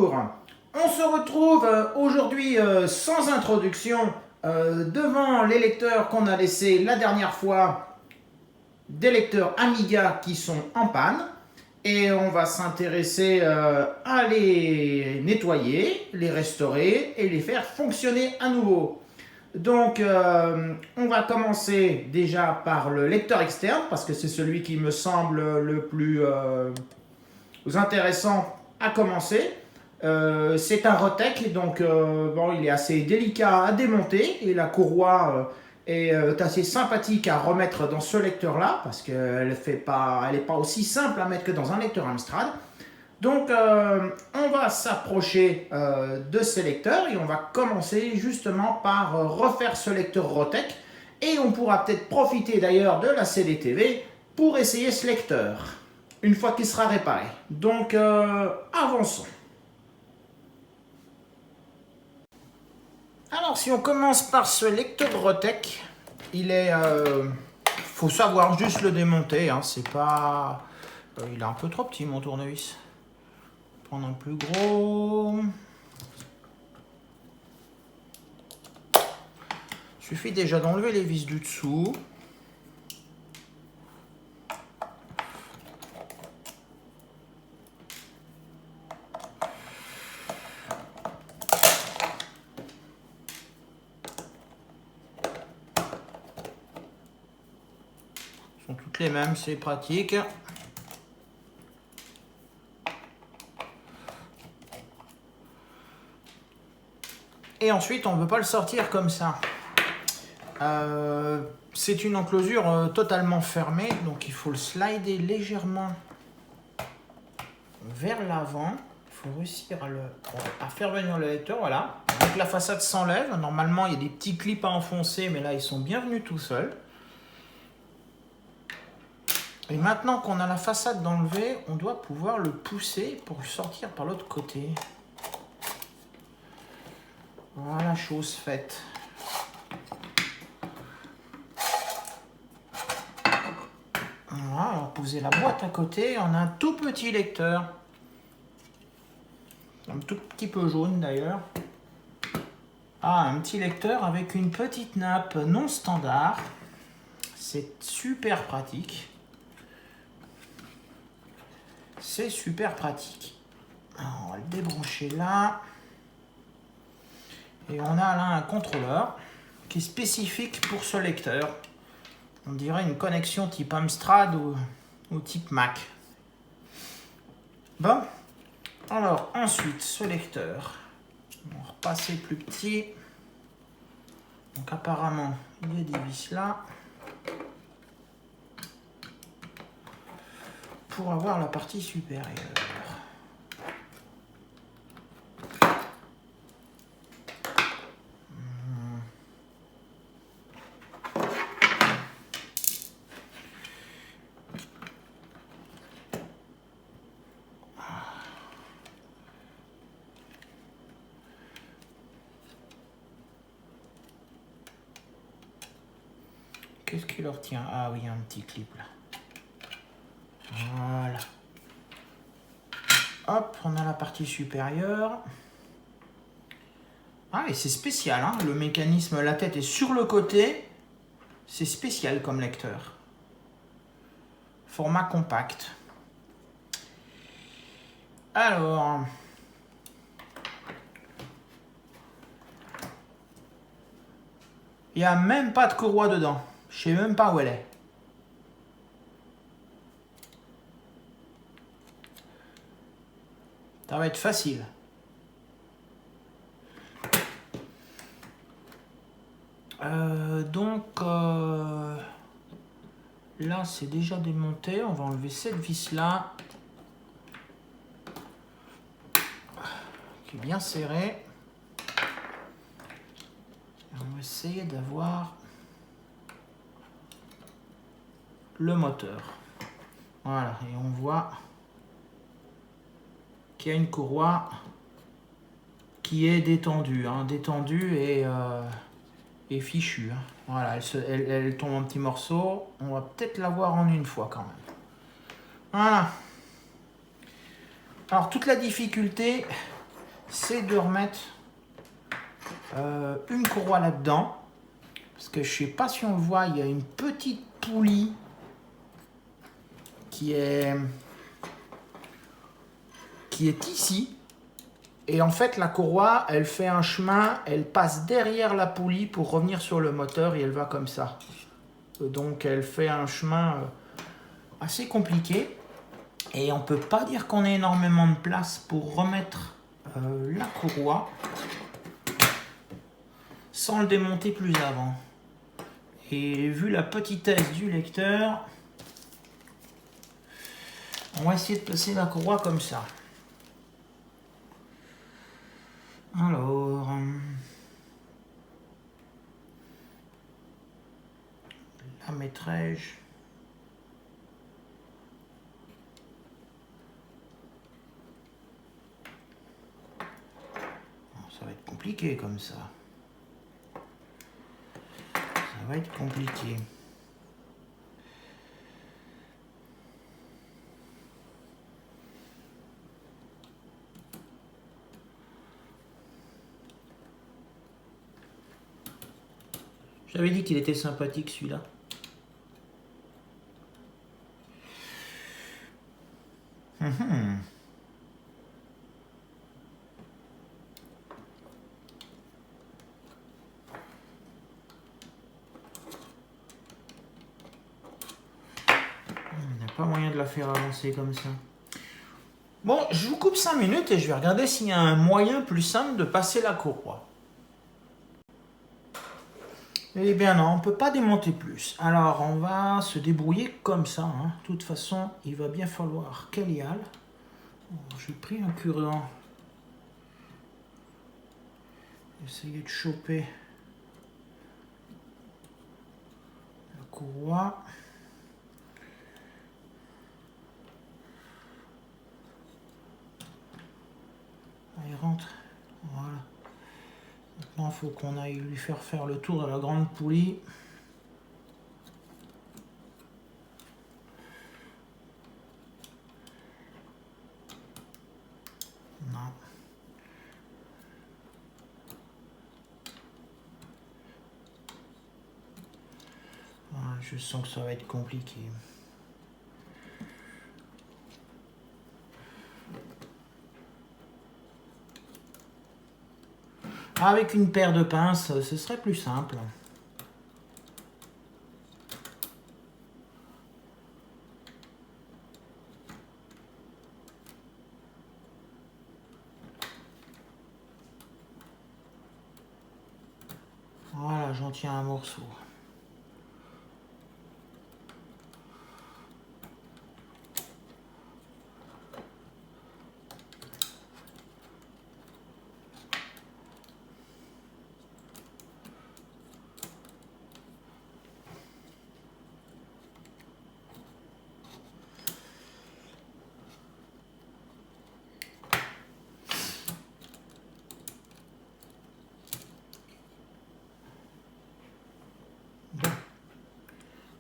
bonjour. On se retrouve aujourd'hui sans introduction devant les lecteurs qu'on a laissés la dernière fois, des lecteurs Amiga qui sont en panne. Et on va s'intéresser à les nettoyer, les restaurer et les faire fonctionner à nouveau. Donc on va commencer déjà par le lecteur externe parce que c'est celui qui me semble le plus intéressant à commencer. C'est un Rotec, donc bon, il est assez délicat à démonter et la courroie est assez sympathique à remettre dans ce lecteur-là parce qu'elle n'est pas aussi simple à mettre que dans un lecteur Amstrad. Donc on va s'approcher de ces lecteurs et on va commencer justement par refaire ce lecteur Rotec et on pourra peut-être profiter d'ailleurs de la CDTV pour essayer ce lecteur une fois qu'il sera réparé. Donc avançons. Alors si on commence par ce lecteur Rotec, il est... faut savoir juste le démonter, hein, c'est pas... il est un peu trop petit mon tournevis. Prendre un plus gros. Suffit déjà d'enlever les vis du dessous. Elles sont toutes les mêmes, c'est pratique. Et ensuite, on ne peut pas le sortir comme ça. C'est une enclosure totalement fermée, donc il faut le slider légèrement vers l'avant. Il faut réussir à faire venir le lecteur, voilà. Donc la façade s'enlève. Normalement, il y a des petits clips à enfoncer, mais là, ils sont bien venus tout seuls. Et maintenant qu'on a la façade d'enlever, on doit pouvoir le pousser pour le sortir par l'autre côté. Voilà, chose faite. Voilà, on va poser la boîte à côté. On a un tout petit lecteur. Un tout petit peu jaune d'ailleurs. Ah, un petit lecteur avec une petite nappe non standard. C'est super pratique. C'est super pratique. Alors, on va le débrancher là. Et on a là un contrôleur qui est spécifique pour ce lecteur. On dirait une connexion type Amstrad ou type Mac. Bon, alors ensuite ce lecteur, on va repasser plus petit. Donc apparemment il y a des vis là pour avoir la partie supérieure. Qu'est-ce qui leur tient? Ah oui, un petit clip là. Voilà. Hop, on a la partie supérieure. Ah, et c'est spécial, hein, le mécanisme, la tête est sur le côté. C'est spécial comme lecteur. Format compact. Alors... il n'y a même pas de courroie dedans. Je sais même pas où elle est. Ça va être facile. Là, c'est déjà démonté. On va enlever cette vis-là. Qui est bien serrée. On va essayer d'avoir le moteur. Voilà, et on voit qu'il y a une courroie qui est détendue, hein, détendue et fichue. Hein. Voilà, elle tombe en petits morceaux. On va peut-être la voir en une fois quand même. Voilà. Alors toute la difficulté, c'est de remettre une courroie là-dedans. Parce que je ne sais pas si on le voit, il y a une petite poulie qui est ici. Et en fait, la courroie, elle fait un chemin, elle passe derrière la poulie pour revenir sur le moteur et elle va comme ça. Donc, elle fait un chemin assez compliqué. Et on ne peut pas dire qu'on ait énormément de place pour remettre la courroie sans le démonter plus avant. Et vu la petitesse du lecteur, on va essayer de placer la courroie comme ça. Alors, la mettrai-je? Ça va être compliqué comme ça. Ça va être compliqué. J'avais dit qu'il était sympathique celui-là. Il n'y a pas moyen de la faire avancer comme ça. Bon, je vous coupe 5 minutes et je vais regarder s'il y a un moyen plus simple de passer la courroie. Eh bien non, on ne peut pas démonter plus. Alors, on va se débrouiller comme ça. Hein. De toute façon, il va bien falloir qu'elle y aille. J'ai pris un cure-dent. Essayer de choper la courroie. Elle rentre. Voilà. Maintenant, il faut qu'on aille lui faire le tour de la grande poulie. Non. Voilà, je sens que ça va être compliqué. Avec une paire de pinces, ce serait plus simple. Voilà, j'en tiens un morceau.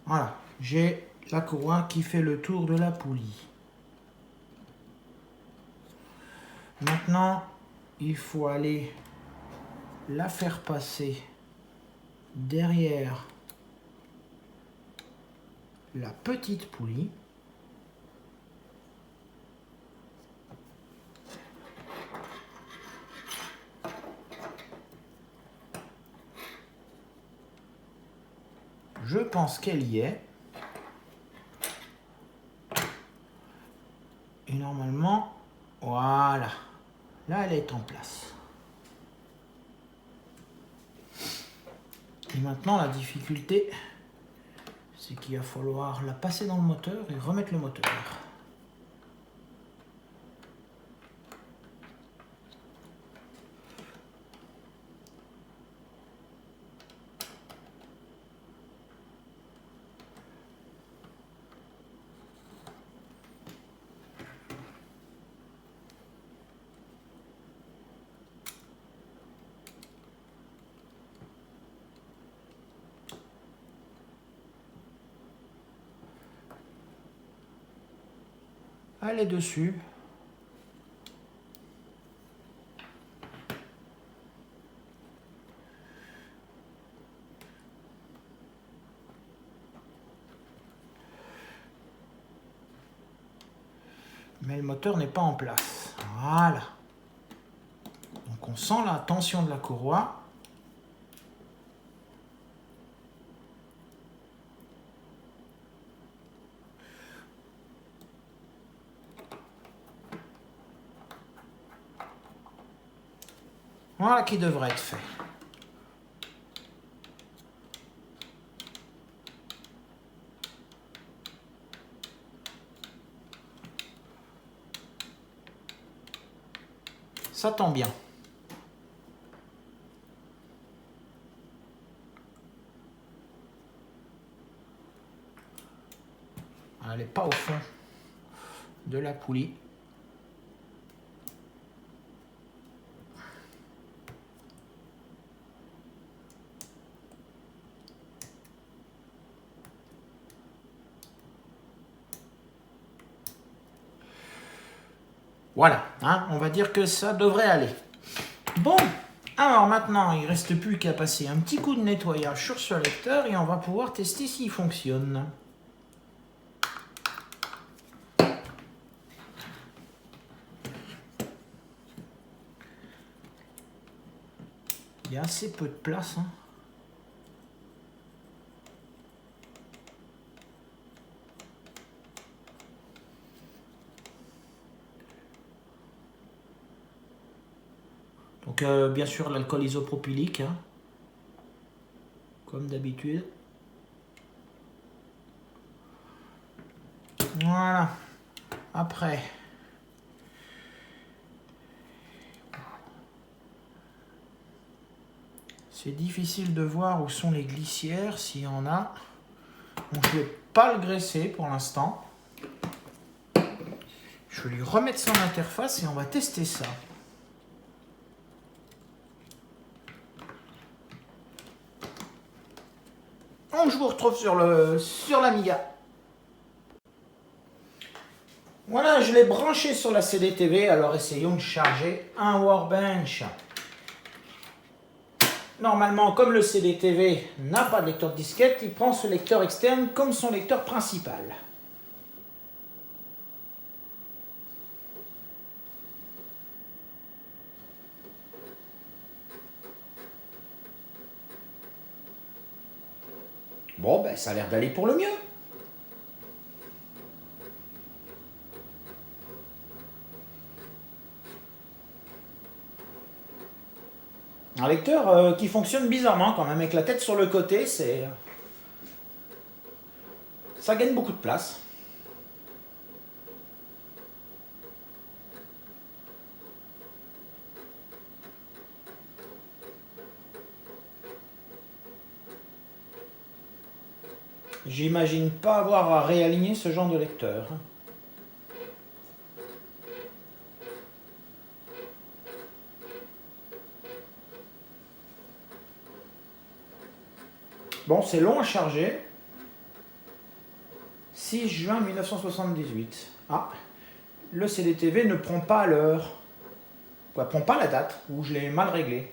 Voilà, j'ai la courroie qui fait le tour de la poulie. Maintenant, il faut aller la faire passer derrière la petite poulie. Je pense qu'elle y est. Et normalement, voilà. Là, elle est en place. Et maintenant, la difficulté, c'est qu'il va falloir la passer dans le moteur et remettre le moteur. Elle est dessus. Mais le moteur n'est pas en place. Voilà. Donc on sent la tension de la courroie. Voilà qui devrait être fait. Ça tend bien. Elle n'est pas au fond de la poulie. Voilà, hein, on va dire que ça devrait aller. Bon, alors maintenant, il ne reste plus qu'à passer un petit coup de nettoyage sur ce lecteur et on va pouvoir tester s'il fonctionne. Il y a assez peu de place, hein. Donc bien sûr l'alcool isopropylique, hein, comme d'habitude. Voilà. Après, c'est difficile de voir où sont les glissières, s'il y en a. Donc je ne vais pas le graisser pour l'instant. Je vais lui remettre son interface et on va tester ça. Donc je vous retrouve sur l'Amiga. Voilà, je l'ai branché sur la CDTV, alors essayons de charger un Workbench. Normalement, comme le CDTV n'a pas de lecteur de disquette, il prend ce lecteur externe comme son lecteur principal. Bon, ben ça a l'air d'aller pour le mieux. Un lecteur qui fonctionne bizarrement quand même, avec la tête sur le côté, ça gagne beaucoup de place. J'imagine pas avoir à réaligner ce genre de lecteur. Bon, c'est long à charger. 6 juin 1978. Ah, le CDTV ne prend pas l'heure. Ne prend pas la date, ou je l'ai mal réglé.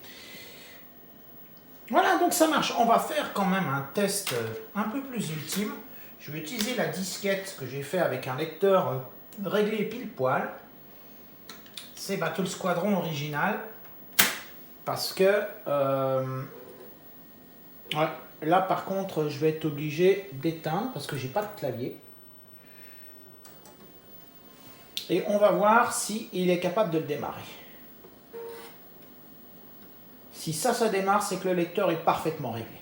Voilà, donc ça marche. On va faire quand même un test un peu plus ultime. Je vais utiliser la disquette que j'ai fait avec un lecteur réglé pile poil. C'est Battle Squadron original. Parce que... ouais, là par contre, je vais être obligé d'éteindre parce que j'ai pas de clavier. Et on va voir s'il est capable de le démarrer. Si ça démarre, c'est que le lecteur est parfaitement réglé.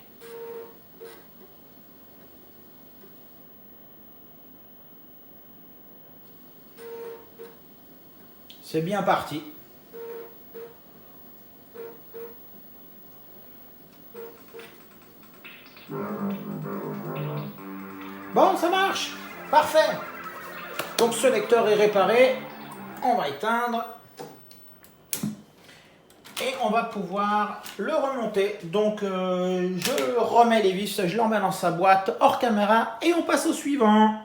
C'est bien parti. Bon, ça marche. Parfait. Donc ce lecteur est réparé. On va éteindre. Et on va pouvoir le remonter. Donc je remets les vis, je l'emmène dans sa boîte hors caméra et on passe au suivant.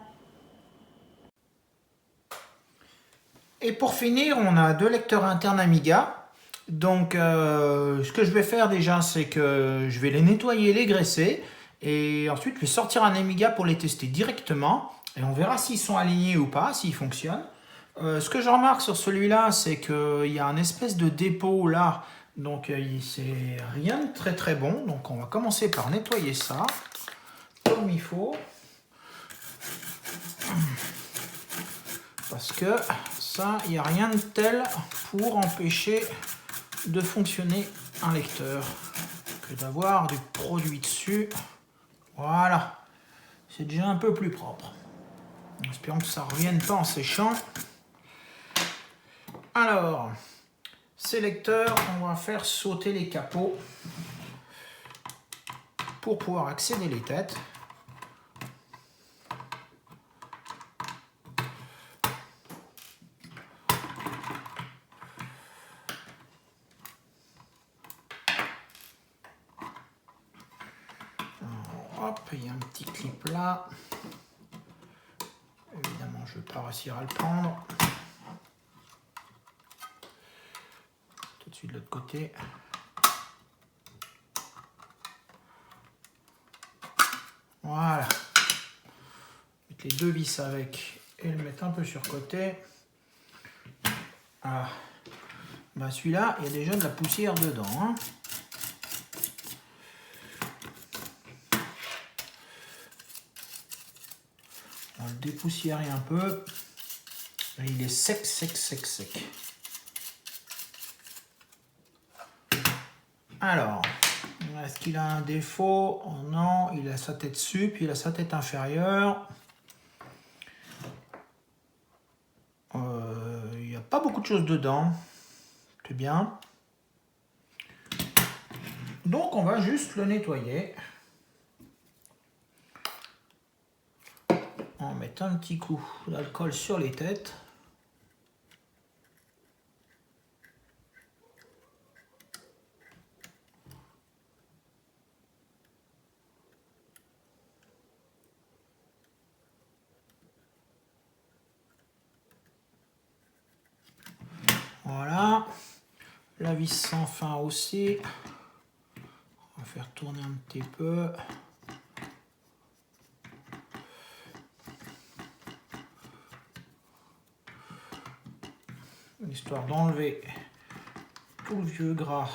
Et pour finir, on a deux lecteurs internes Amiga. Donc ce que je vais faire déjà, c'est que je vais les nettoyer, les graisser. Et ensuite, je vais sortir un Amiga pour les tester directement. Et on verra s'ils sont alignés ou pas, s'ils fonctionnent. Ce que je remarque sur celui-là, c'est qu'il y a un espèce de dépôt là. Donc c'est rien de très très bon. Donc on va commencer par nettoyer ça comme il faut. Parce que ça, il n'y a rien de tel pour empêcher de fonctionner un lecteur que d'avoir du produit dessus. Voilà, c'est déjà un peu plus propre. En espérant que ça ne revienne pas en séchant. Alors, ces lecteurs, on va faire sauter les capots pour pouvoir accéder les têtes. Hop, il y a un petit clip là. Évidemment, je ne vais pas réussir à le prendre. Tout de suite de l'autre côté. Voilà. Mettre les deux vis avec et le mettre un peu sur côté. Ah. Ben celui-là, il y a déjà de la poussière dedans. Hein. On va le dépoussiérer un peu. Et il est sec, sec, sec, sec. Alors, est-ce qu'il a un défaut? Oh non, il a sa tête sup, il a sa tête inférieure. Il n'y a pas beaucoup de choses dedans. C'est bien. Donc, on va juste le nettoyer. On va mettre un petit coup d'alcool sur les têtes. Voilà. La vis sans fin aussi. On va faire tourner un petit peu. Histoire d'enlever tout le vieux gras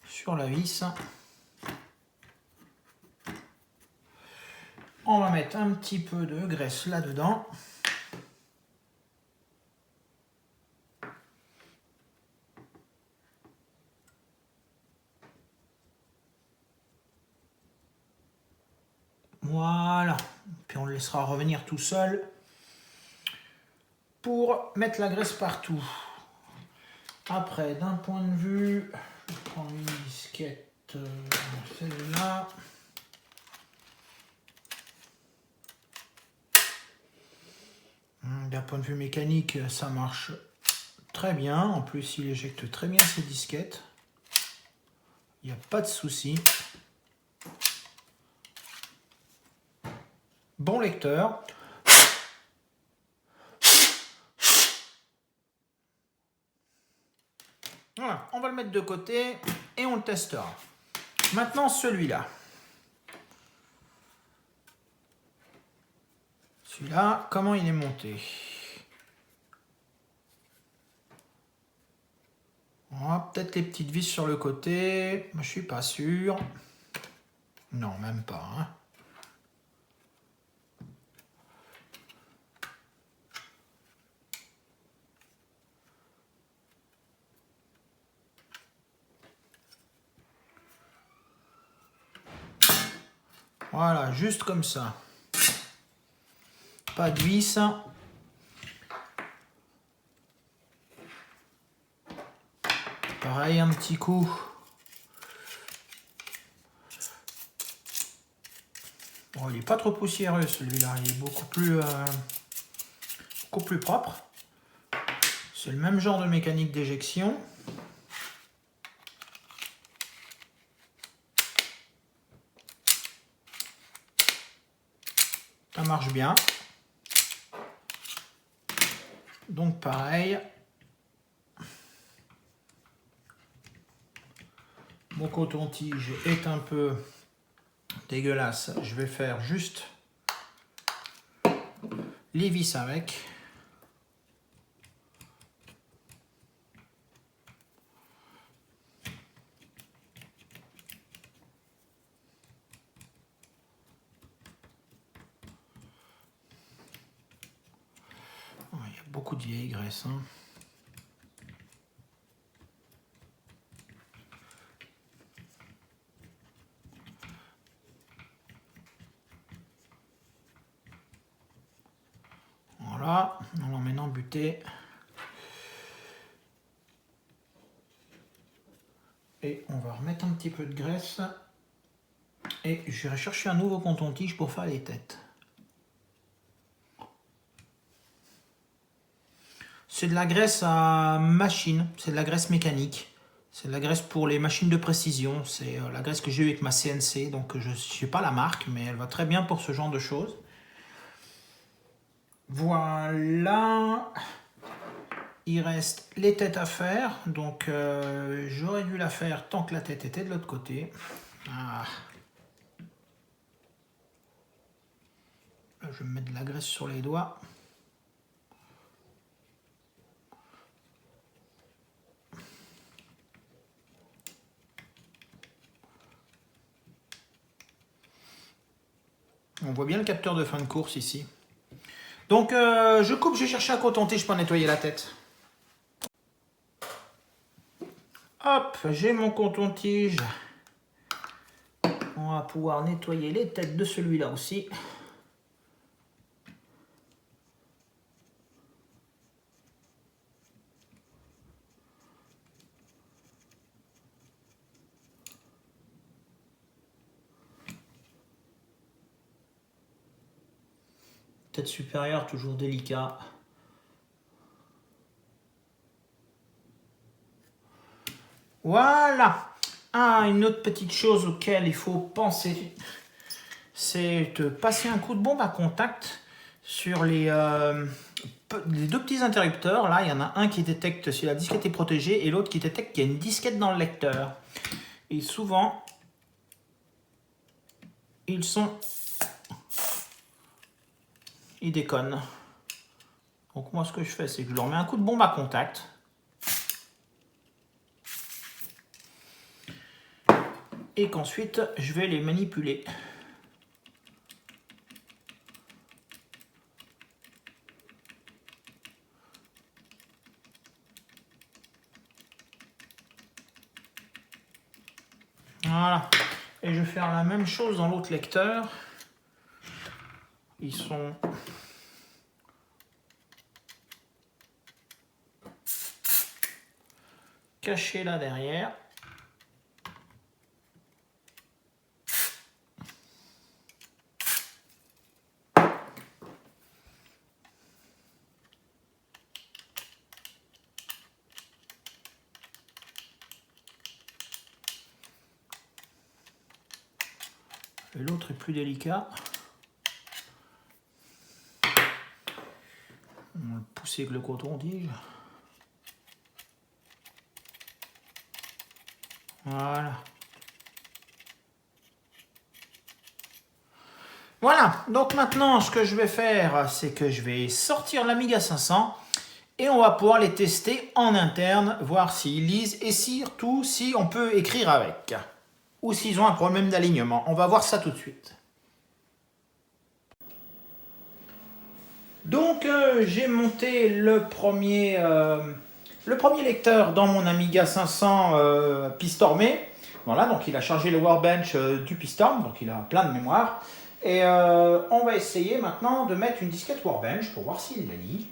sur la vis. On va mettre un petit peu de graisse là-dedans. Voilà. Puis on le laissera revenir tout seul pour mettre la graisse partout. Après, d'un point de vue, je vais prendre une disquette, celle-là. D'un point de vue mécanique, ça marche très bien. En plus, il éjecte très bien ses disquettes. Il n'y a pas de souci. Bon lecteur. Voilà, on va le mettre de côté et on le testera. Maintenant, celui-là. Celui-là, comment il est monté? Voilà, peut-être les petites vis sur le côté. Je suis pas sûr. Non, même pas. Hein. Voilà, juste comme ça. Pas de vis. Pareil, un petit coup. Bon, il n'est pas trop poussiéreux celui-là, il est beaucoup plus propre. C'est le même genre de mécanique d'éjection. Ça marche bien. Donc pareil. Mon coton-tige est un peu dégueulasse. Je vais faire juste les vis avec. Oh, il y a beaucoup de vieille graisse, hein. Voilà, on va maintenant buter. Et on va remettre un petit peu de graisse. Et je vais chercher un nouveau coton-tige pour faire les têtes. C'est de la graisse à machine, c'est de la graisse mécanique. C'est de la graisse pour les machines de précision. C'est la graisse que j'ai eue avec ma CNC. Donc je ne sais pas la marque, mais elle va très bien pour ce genre de choses. Voilà. Il reste les têtes à faire. Donc j'aurais dû la faire tant que la tête était de l'autre côté. Ah. Là, je vais me mettre de la graisse sur les doigts. On voit bien le capteur de fin de course ici. Donc je coupe, je cherche un coton-tige pour nettoyer la tête. Hop, j'ai mon coton-tige. On va pouvoir nettoyer les têtes de celui-là aussi. Tête supérieure, toujours délicat. Voilà. Ah, une autre petite chose auquel il faut penser, c'est de passer un coup de bombe à contact sur les deux petits interrupteurs. Là, il y en a un qui détecte si la disquette est protégée et l'autre qui détecte qu'il y a une disquette dans le lecteur. Et souvent, ils déconnent. Donc moi, ce que je fais, c'est que je leur mets un coup de bombe à contact. Et qu'ensuite, je vais les manipuler. Voilà. Et je vais faire la même chose dans l'autre lecteur. Ils sont cachés là derrière. Et l'autre est plus délicat. On va le pousser avec le coton-tige. Voilà. Voilà, donc maintenant ce que je vais faire, c'est que je vais sortir l'Amiga 500 et on va pouvoir les tester en interne, voir s'ils lisent et surtout si on peut écrire avec. Ou s'ils ont un problème d'alignement. On va voir ça tout de suite. Donc j'ai monté le premier lecteur dans mon Amiga 500 Pistormé. Voilà, donc il a chargé le Workbench du Pistorm, donc il a plein de mémoire. Et on va essayer maintenant de mettre une disquette Workbench pour voir s'il la lit.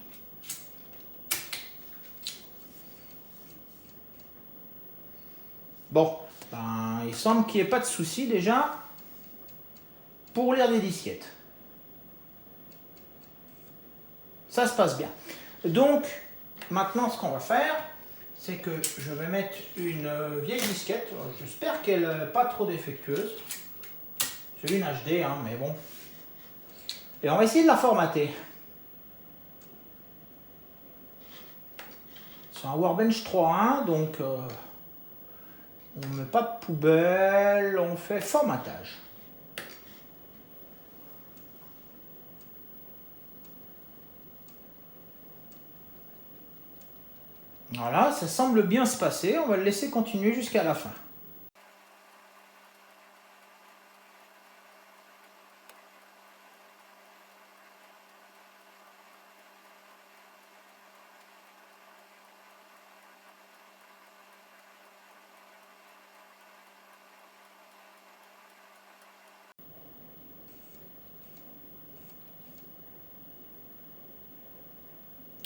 Bon, ben, il semble qu'il n'y ait pas de souci déjà pour lire des disquettes. Ça se passe bien. Donc, maintenant, ce qu'on va faire, c'est que je vais mettre une vieille disquette. J'espère qu'elle n'est pas trop défectueuse. C'est une HD, hein, mais bon. Et on va essayer de la formater. C'est un Workbench 3.1, donc on ne met pas de poubelle, on fait formatage. Voilà, ça semble bien se passer. On va le laisser continuer jusqu'à la fin.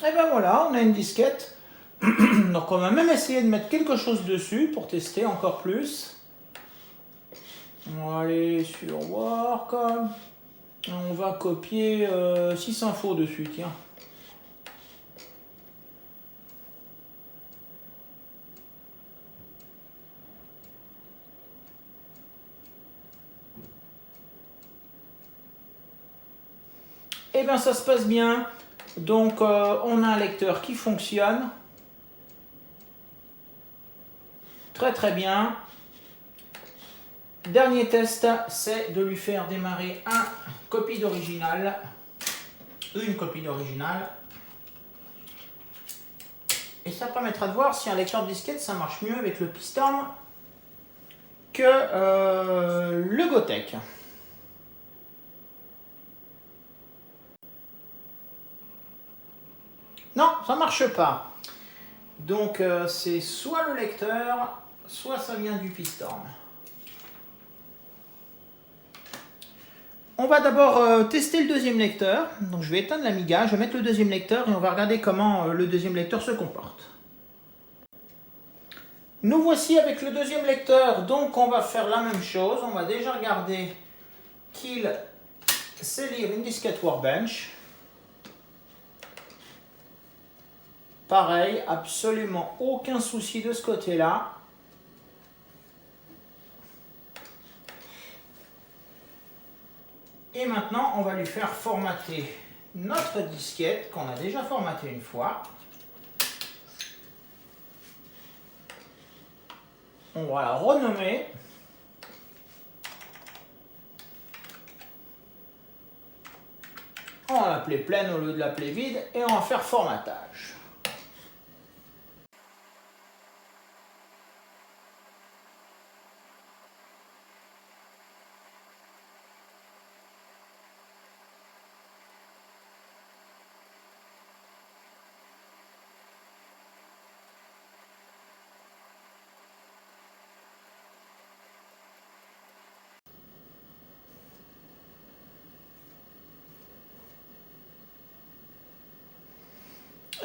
Et ben voilà, on a une disquette. Donc on va même essayer de mettre quelque chose dessus pour tester encore plus. On va aller sur Work. On va copier 6 infos dessus, tiens. Et bien ça se passe bien. Donc on a un lecteur qui fonctionne. Très très bien. Dernier test, c'est de lui faire démarrer une copie d'original. Et ça permettra de voir si un lecteur de disquette ça marche mieux avec le Pistorm que le Gotek. Non, ça ne marche pas. Donc c'est soit le lecteur, soit ça vient du Pistorm. On va d'abord tester le deuxième lecteur. Donc je vais éteindre l'Amiga, je vais mettre le deuxième lecteur et on va regarder comment le deuxième lecteur se comporte. Nous voici avec le deuxième lecteur, donc on va faire la même chose. On va déjà regarder qu'il sait lire une disquette Workbench. Pareil, absolument aucun souci de ce côté-là. Et maintenant, on va lui faire formater notre disquette qu'on a déjà formatée une fois. On va la renommer. On va l'appeler pleine au lieu de l'appeler vide et on va faire formatage.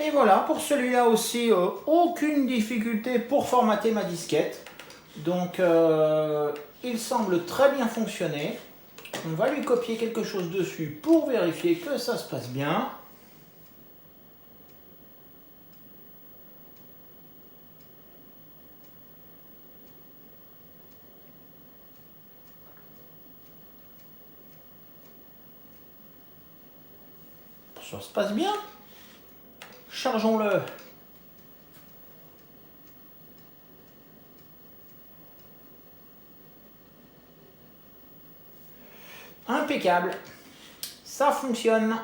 Et voilà, pour celui-là aussi, aucune difficulté pour formater ma disquette. Donc, il semble très bien fonctionner. On va lui copier quelque chose dessus pour vérifier que ça se passe bien. Ça se passe bien. Chargeons-le. Impeccable. Ça fonctionne.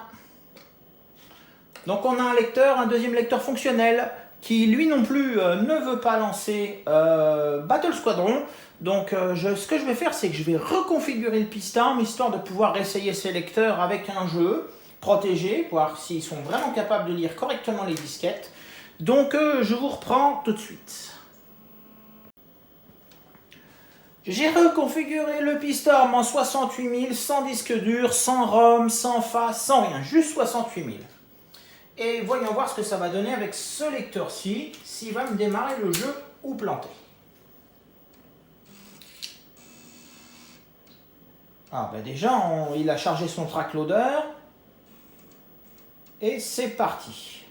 Donc on a un lecteur, un deuxième lecteur fonctionnel qui lui non plus ne veut pas lancer Battle Squadron. Donc ce que je vais faire, c'est que je vais reconfigurer le Pistorm histoire de pouvoir essayer ces lecteurs avec un jeu protégé, voir s'ils sont vraiment capables de lire correctement les disquettes. Donc je vous reprends tout de suite. J'ai reconfiguré le Pistorm en 68000, sans disque dur, sans ROM, sans face, sans rien, juste 68000. Et voyons voir ce que ça va donner avec ce lecteur-ci, s'il va me démarrer le jeu ou planter. Ah ben déjà, il a chargé son track loader. Et c'est parti.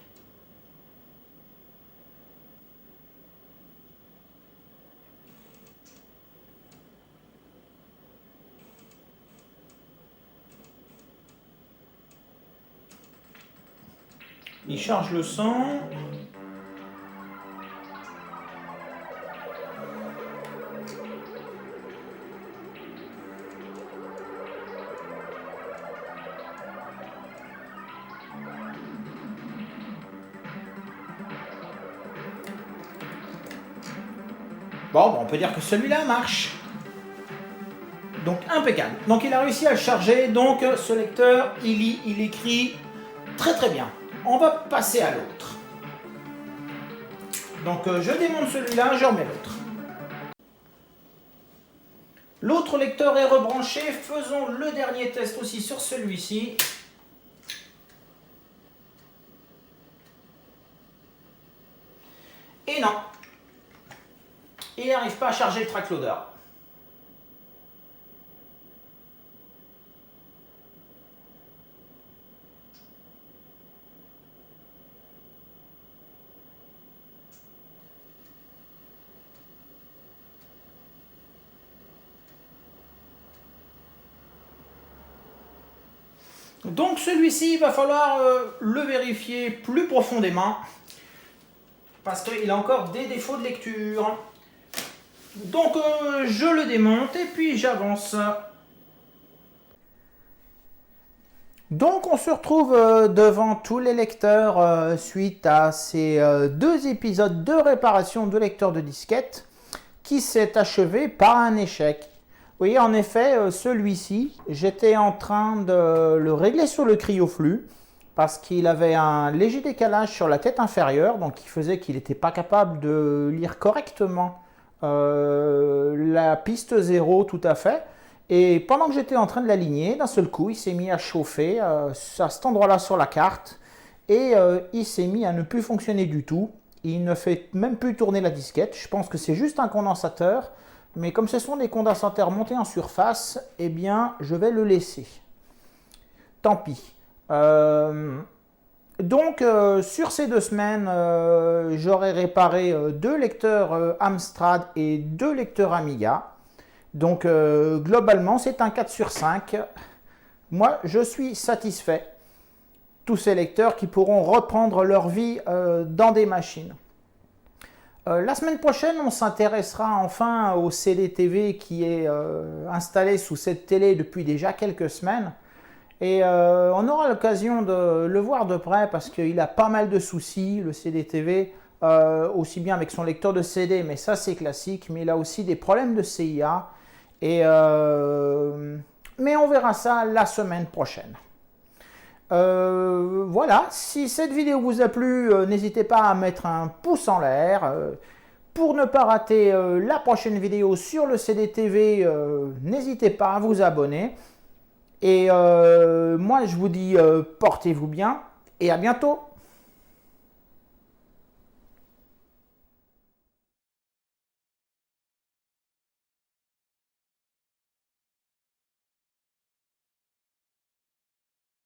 Il charge le son. Bon, on peut dire que celui-là marche. Donc impeccable. Donc il a réussi à le charger, donc ce lecteur, il lit, il écrit très très bien. On va passer à l'autre. Donc je démonte celui-là, je remets l'autre. L'autre lecteur est rebranché, faisons le dernier test aussi sur celui-ci. Et non, il n'arrive pas à charger le track loader. Donc celui-ci, il va falloir le vérifier plus profondément parce qu'il a encore des défauts de lecture. Donc je le démonte et puis j'avance. Donc on se retrouve devant tous les lecteurs suite à ces 2 épisodes de réparation de lecteurs de disquettes qui s'est achevé par un échec. Oui, en effet, celui-ci, j'étais en train de le régler sur le cryoflux parce qu'il avait un léger décalage sur la tête inférieure, donc qui faisait qu'il n'était pas capable de lire correctement la piste 0 tout à fait. Et pendant que j'étais en train de l'aligner, d'un seul coup, il s'est mis à chauffer à cet endroit-là sur la carte et il s'est mis à ne plus fonctionner du tout. Il ne fait même plus tourner la disquette. Je pense que c'est juste un condensateur. Mais comme ce sont des condensateurs montés en surface, eh bien, je vais le laisser. Tant pis. Donc, sur ces 2 semaines, j'aurai réparé 2 lecteurs Amstrad et 2 lecteurs Amiga. Donc, globalement, c'est un 4 sur 5. Moi, je suis satisfait. Tous ces lecteurs qui pourront reprendre leur vie dans des machines. La semaine prochaine, on s'intéressera enfin au CD-TV qui est installé sous cette télé depuis déjà quelques semaines. Et on aura l'occasion de le voir de près parce qu'il a pas mal de soucis, le CD-TV, aussi bien avec son lecteur de CD, mais ça c'est classique, mais il a aussi des problèmes de CIA. Mais on verra ça la semaine prochaine. Voilà, si cette vidéo vous a plu, n'hésitez pas à mettre un pouce en l'air. Pour ne pas rater la prochaine vidéo sur le CD-TV, n'hésitez pas à vous abonner. Et moi, je vous dis portez-vous bien et à bientôt.